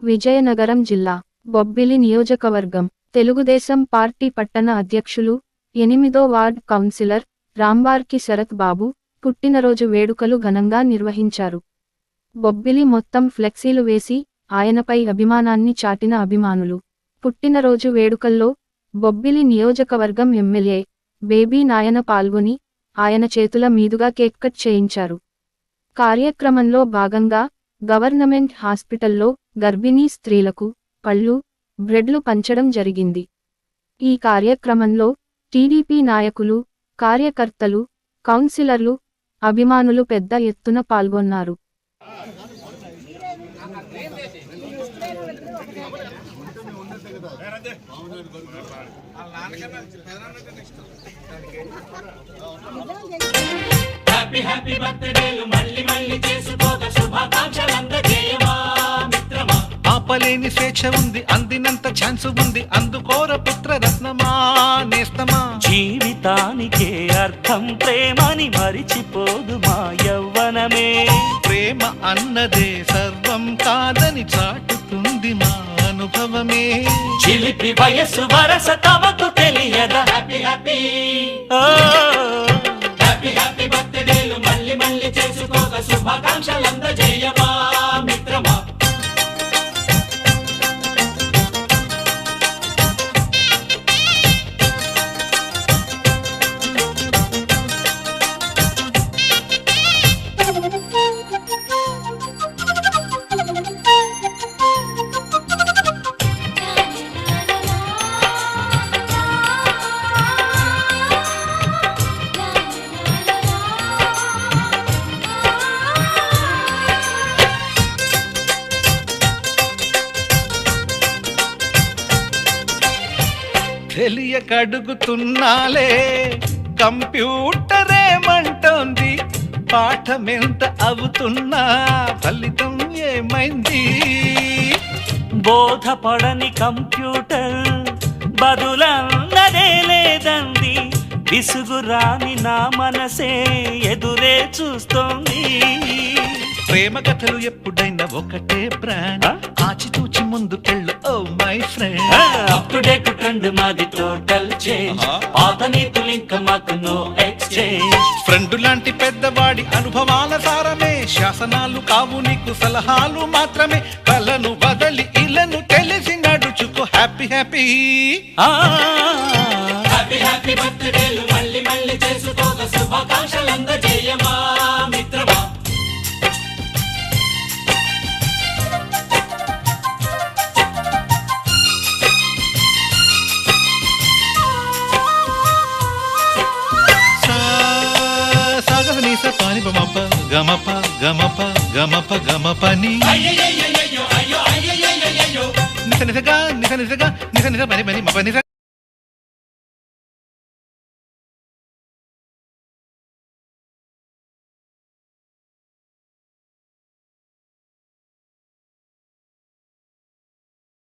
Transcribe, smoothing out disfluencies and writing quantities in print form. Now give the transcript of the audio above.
విజయనగరం జిల్లా బొబ్బిలి నియోజకవర్గం తెలుగుదేశం పార్టీ పట్టణ అధ్యక్షులు 8వ వార్డ్ కౌన్సిలర్ రాంబార్కి శరత్ బాబు పుట్టినరోజు వేడుకలు ఘనంగా నిర్వహించారు. బొబ్బిలి మొత్తం ఫ్లెక్సీలు వేసి ఆయనపై అభిమానాన్ని చాటిన అభిమానులు పుట్టినరోజు వేడుకల్లో బొబ్బిలి నియోజకవర్గం ఎమ్మెల్యే బేబీ నాయన పాల్గొని ఆయన చేతుల మీదుగా కేక్ కట్ చేయించారు. కార్యక్రమంలో భాగంగా గవర్నమెంట్ హాస్పిటల్లో గర్భిణీ స్త్రీలకు పళ్ళు, బ్రెడ్లు పంచడం జరిగింది. ఈ కార్యక్రమంలో టీడీపీ నాయకులు, కార్యకర్తలు, కౌన్సిలర్లు, అభిమానులు పెద్ద ఎత్తున పాల్గొన్నారు. హ్యాపీ హ్యాపీ బర్త్డేలు మళ్ళీ మళ్ళీ చేసుకోక శుభాకాంక్షలు అందజేయమా మిత్రమా. ఆపలేని స్వేచ్ఛ ఉంది, అందినంత ఛాన్స్ ఉంది, అందుకోర పుత్ర రత్నమా నేస్తమా. జీవితానికే అర్థం ప్రేమని మరిచిపోదు మా యవ్వనమే. ప్రేమ అన్నదే సర్వం కాదని చాటుతుంది మా అనుభవమే. చిలిపి వయస్సు వరస తమకు తెలియదా. హ్యాపీ హ్యాపీ హ్యాపీ హ్యాపీ బర్త్డేలు మళ్ళీ మళ్ళీ చేసుకోక శుభాకాంక్షలు అందజేయమా మిత్రమా. తెలియకడుగుతున్నాలే కంప్యూటరేమంటోంది, పాఠమెంత అవుతున్నా ఫలితం ఏమైంది. బోధపడని కంప్యూటర్ బదులన్నదే లేదండి, విసుగురాని నా మనసే ఎదురే చూస్తోంది. ప్రేమ కథలు ఎప్పుడైనా ఒకటే బ్రాండ్, ఆచితూచి ముందుకెళ్ళు oh my friend. Up to date trend మాది టోటల్ చేంజ్, పాత నీతులు ఇంకా మాకు నో ఎక్స్చేంజ్. ఫ్రెండ్ లాంటి పెద్దవాడి అనుభవాల సారమే, శాసనాలు కావు నీకు సలహాలు మాత్రమే. కలను బదలి ఇలను తెలిసి నడుచుకో హ్యాపీ హ్యాపీ హ్యాపీ హ్యాపీ బర్త్డేలు మళ్ళీ మళ్ళీ చేసుకోక శుభాకాంక్షలు అందజేయమా మిత్రమా. పాని పమప గమప గమప గమప గమపని నిస నిసగా నిస నిసగా నిస నిస పని పని మప నిస.